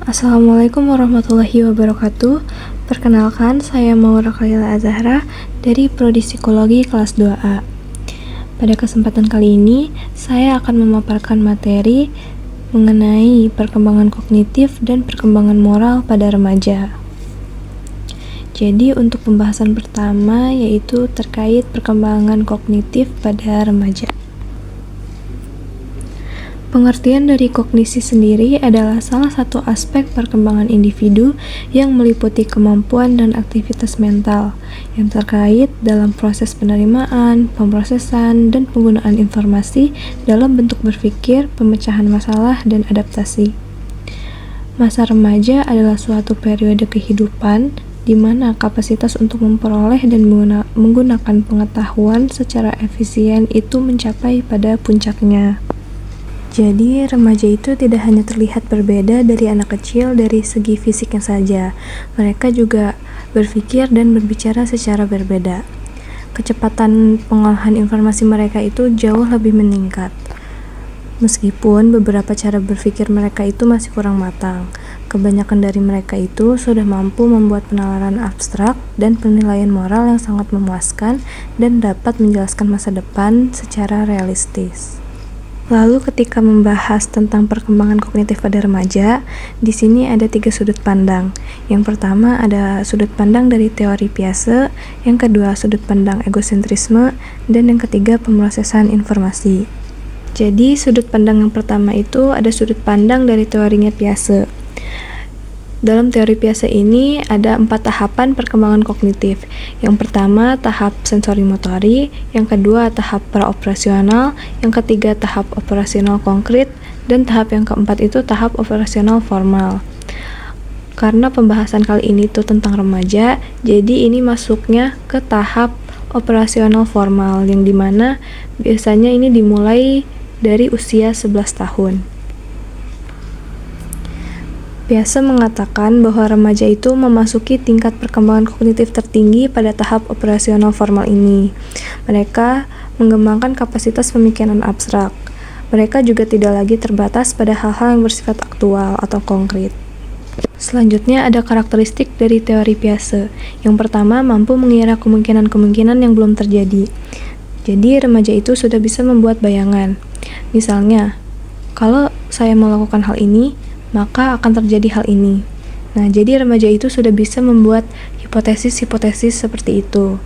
Assalamualaikum warahmatullahi wabarakatuh. Perkenalkan, saya Maura Khalila Azahra dari Prodi Psikologi kelas 2A. Pada kesempatan kali ini, saya akan memaparkan materi mengenai perkembangan kognitif dan perkembangan moral pada remaja. Jadi, untuk pembahasan pertama yaitu terkait perkembangan kognitif pada remaja. Pengertian dari kognisi sendiri adalah salah satu aspek perkembangan individu yang meliputi kemampuan dan aktivitas mental yang terkait dalam proses penerimaan, pemrosesan, dan penggunaan informasi dalam bentuk berpikir, pemecahan masalah, dan adaptasi. Masa remaja adalah suatu periode kehidupan di mana kapasitas untuk memperoleh dan menggunakan pengetahuan secara efisien itu mencapai pada puncaknya. Jadi, remaja itu tidak hanya terlihat berbeda dari anak kecil dari segi fisiknya saja, mereka juga berpikir dan berbicara secara berbeda. Kecepatan pengolahan informasi mereka itu jauh lebih meningkat. Meskipun beberapa cara berpikir mereka itu masih kurang matang, kebanyakan dari mereka itu sudah mampu membuat penalaran abstrak dan penilaian moral yang sangat memuaskan dan dapat menjelaskan masa depan secara realistis. Lalu ketika membahas tentang perkembangan kognitif pada remaja, di sini ada 3 sudut pandang. Yang pertama ada sudut pandang dari teori Piaget, yang kedua sudut pandang egosentrisme, dan yang ketiga pemrosesan informasi. Jadi sudut pandang yang pertama itu ada sudut pandang dari teorinya Piaget. Dalam teori Piaget ini ada 4 tahapan perkembangan kognitif. Yang pertama tahap sensori-motori, yang kedua tahap praoperasional, yang ketiga tahap operasional konkret, dan tahap yang keempat itu tahap operasional formal. Karena pembahasan kali ini tuh tentang remaja, jadi ini masuknya ke tahap operasional formal, yang dimana biasanya ini dimulai dari usia 11 tahun. Piaget mengatakan bahwa remaja itu memasuki tingkat perkembangan kognitif tertinggi pada tahap operasional formal ini. Mereka mengembangkan kapasitas pemikiran abstrak. Mereka juga tidak lagi terbatas pada hal-hal yang bersifat aktual atau konkret. Selanjutnya ada karakteristik dari teori Piaget. Yang pertama, mampu mengira kemungkinan-kemungkinan yang belum terjadi. Jadi remaja itu sudah bisa membuat bayangan. Misalnya, kalau saya melakukan hal ini, maka akan terjadi hal ini. Nah, jadi remaja itu sudah bisa membuat hipotesis-hipotesis seperti itu.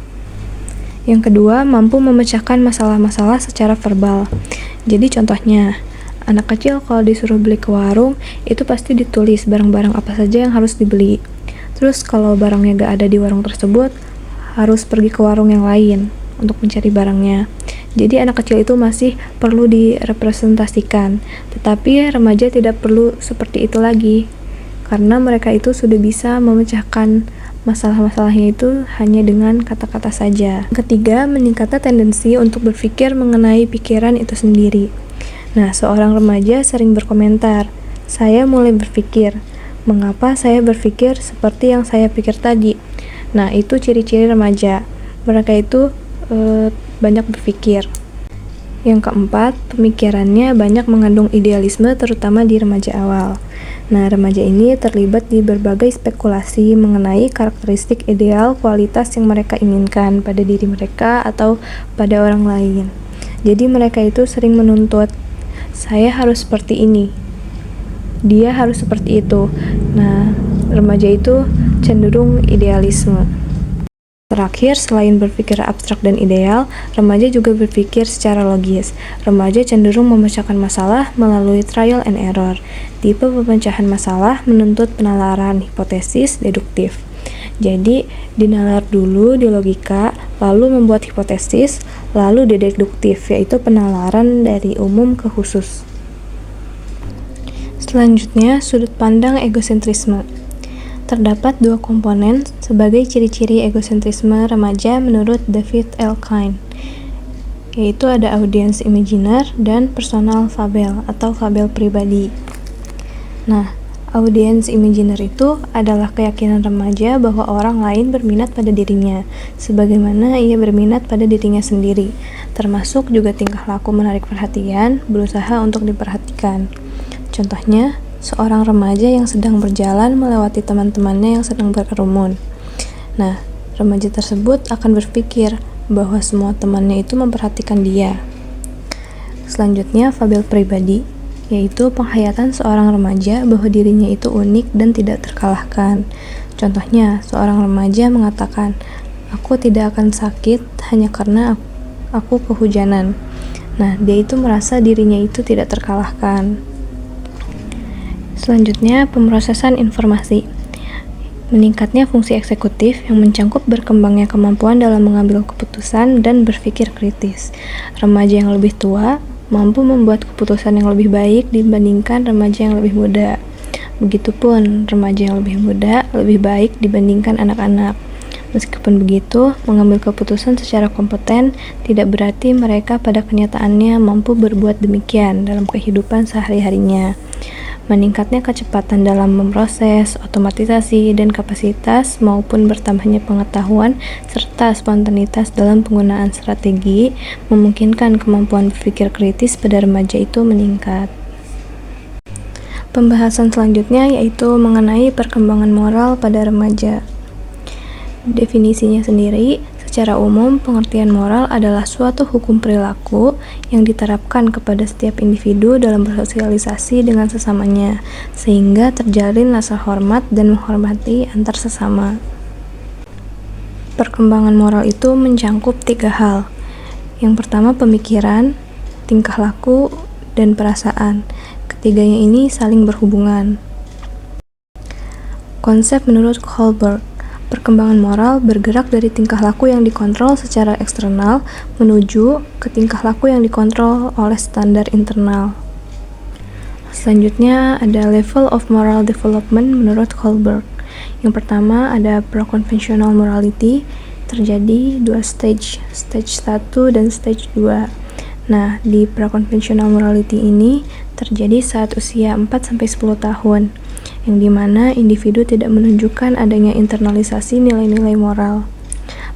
Yang kedua, mampu memecahkan masalah-masalah secara verbal. Jadi contohnya, anak kecil kalau disuruh beli ke warung, itu pasti ditulis barang-barang apa saja yang harus dibeli. Terus kalau barangnya gak ada di warung tersebut, harus pergi ke warung yang lain untuk mencari barangnya. Jadi anak kecil itu masih perlu direpresentasikan, tetapi remaja tidak perlu seperti itu lagi, karena mereka itu sudah bisa memecahkan masalah-masalahnya itu hanya dengan kata-kata saja. Ketiga, meningkatnya tendensi untuk berpikir mengenai pikiran itu sendiri. Nah, seorang remaja sering berkomentar, saya mulai berpikir, mengapa saya berpikir seperti yang saya pikir tadi? Nah, itu ciri-ciri remaja. Mereka itu banyak berpikir. Yang keempat, pemikirannya banyak mengandung idealisme terutama di remaja awal. Nah, remaja ini terlibat di berbagai spekulasi mengenai karakteristik ideal kualitas yang mereka inginkan pada diri mereka atau pada orang lain. Jadi mereka itu sering menuntut, saya harus seperti ini, dia harus seperti itu. Nah, remaja itu cenderung idealisme. Terakhir, selain berpikir abstrak dan ideal, remaja juga berpikir secara logis. Remaja cenderung memecahkan masalah melalui trial and error. Tipe pemecahan masalah menuntut penalaran hipotesis deduktif. Jadi, dinalar dulu di logika, lalu membuat hipotesis, lalu di deduktif, yaitu penalaran dari umum ke khusus. Selanjutnya, sudut pandang egosentrisme. Terdapat 2 komponen sebagai ciri-ciri egosentrisme remaja menurut David L. Klein, yaitu ada audience imaginer dan personal fabel atau fabel pribadi. Nah, audience imaginer itu adalah keyakinan remaja bahwa orang lain berminat pada dirinya, sebagaimana ia berminat pada dirinya sendiri, termasuk juga tingkah laku menarik perhatian, berusaha untuk diperhatikan. Contohnya, seorang remaja yang sedang berjalan melewati teman-temannya yang sedang berkerumun. Nah, remaja tersebut akan berpikir bahwa semua temannya itu memperhatikan dia. Selanjutnya, fabel pribadi, yaitu penghayatan seorang remaja bahwa dirinya itu unik dan tidak terkalahkan. Contohnya, seorang remaja mengatakan, "Aku tidak akan sakit hanya karena aku kehujanan." Nah, dia itu merasa dirinya itu tidak terkalahkan. Selanjutnya, pemrosesan informasi. Meningkatnya fungsi eksekutif yang mencangkup berkembangnya kemampuan dalam mengambil keputusan dan berpikir kritis. Remaja yang lebih tua mampu membuat keputusan yang lebih baik dibandingkan remaja yang lebih muda. Begitupun, remaja yang lebih muda lebih baik dibandingkan anak-anak. Meskipun begitu, mengambil keputusan secara kompeten tidak berarti mereka pada kenyataannya mampu berbuat demikian dalam kehidupan sehari-harinya. Meningkatnya kecepatan dalam memproses, otomatisasi, dan kapasitas maupun bertambahnya pengetahuan serta spontanitas dalam penggunaan strategi memungkinkan kemampuan berpikir kritis pada remaja itu meningkat. Pembahasan selanjutnya yaitu mengenai perkembangan moral pada remaja. Definisinya sendiri, secara umum, pengertian moral adalah suatu hukum perilaku yang diterapkan kepada setiap individu dalam bersosialisasi dengan sesamanya, sehingga terjalin rasa hormat dan menghormati antar sesama. Perkembangan moral itu mencangkup 3 hal. Yang pertama, pemikiran, tingkah laku, dan perasaan. Ketiganya ini saling berhubungan. Konsep menurut Kohlberg, perkembangan moral bergerak dari tingkah laku yang dikontrol secara eksternal menuju ke tingkah laku yang dikontrol oleh standar internal. Selanjutnya ada level of moral development menurut Kohlberg. Yang pertama ada pro-conventional morality, terjadi 2 stage 1 dan stage 2. Nah, di pro-conventional morality ini terjadi saat usia 4-10 tahun. Yang dimana individu tidak menunjukkan adanya internalisasi nilai-nilai moral.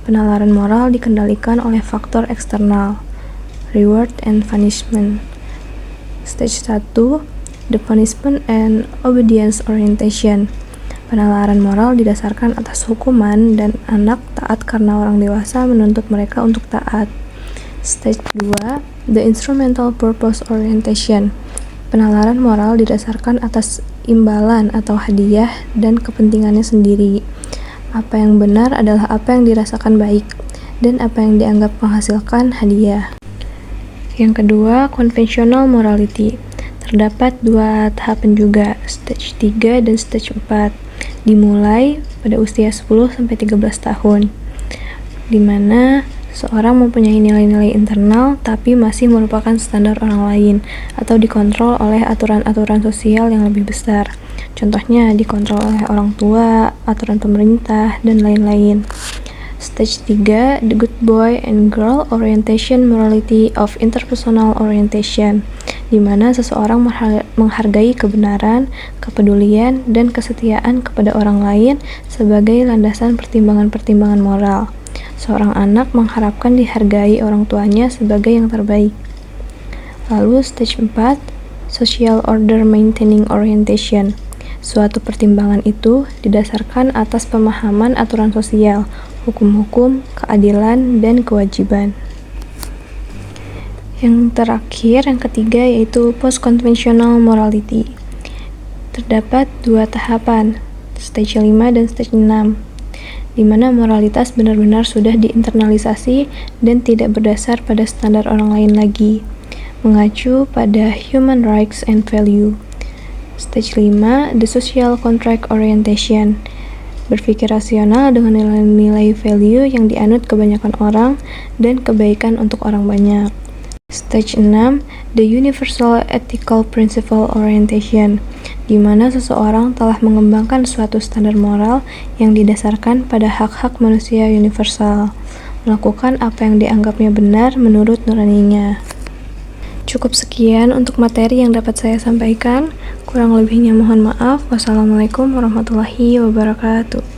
Penalaran moral dikendalikan oleh faktor eksternal, reward and punishment. Stage 1, the punishment and obedience orientation. Penalaran moral didasarkan atas hukuman dan anak taat karena orang dewasa menuntut mereka untuk taat. Stage 2, the instrumental purpose orientation. Penalaran moral didasarkan atas imbalan atau hadiah dan kepentingannya sendiri. Apa yang benar adalah apa yang dirasakan baik, dan apa yang dianggap menghasilkan hadiah. Yang kedua, conventional morality. Terdapat 2 tahapan juga, stage 3 dan stage 4. Dimulai pada usia 10-13 tahun, di mana seorang mempunyai nilai-nilai internal tapi masih merupakan standar orang lain atau dikontrol oleh aturan-aturan sosial yang lebih besar. Contohnya dikontrol oleh orang tua, aturan pemerintah, dan lain-lain. Stage 3, the good boy and girl orientation morality of interpersonal orientation, di mana seseorang menghargai kebenaran, kepedulian, dan kesetiaan kepada orang lain sebagai landasan pertimbangan-pertimbangan moral. Seorang anak mengharapkan dihargai orang tuanya sebagai yang terbaik. Lalu stage 4, social order maintaining orientation. Suatu pertimbangan itu didasarkan atas pemahaman aturan sosial, hukum-hukum, keadilan, dan kewajiban. Yang terakhir, yang ketiga, yaitu post-conventional morality. Terdapat 2 tahapan, stage 5 dan stage 6. Di mana moralitas benar-benar sudah diinternalisasi dan tidak berdasar pada standar orang lain lagi, mengacu pada human rights and value. Stage 5, the social contract orientation. Berpikir rasional dengan nilai-nilai value yang dianut kebanyakan orang dan kebaikan untuk orang banyak. Stage 6, the universal ethical principle orientation, di mana seseorang telah mengembangkan suatu standar moral yang didasarkan pada hak-hak manusia universal, melakukan apa yang dianggapnya benar menurut nuraninya. Cukup sekian untuk materi yang dapat saya sampaikan. Kurang lebihnya mohon maaf. Wassalamualaikum warahmatullahi wabarakatuh.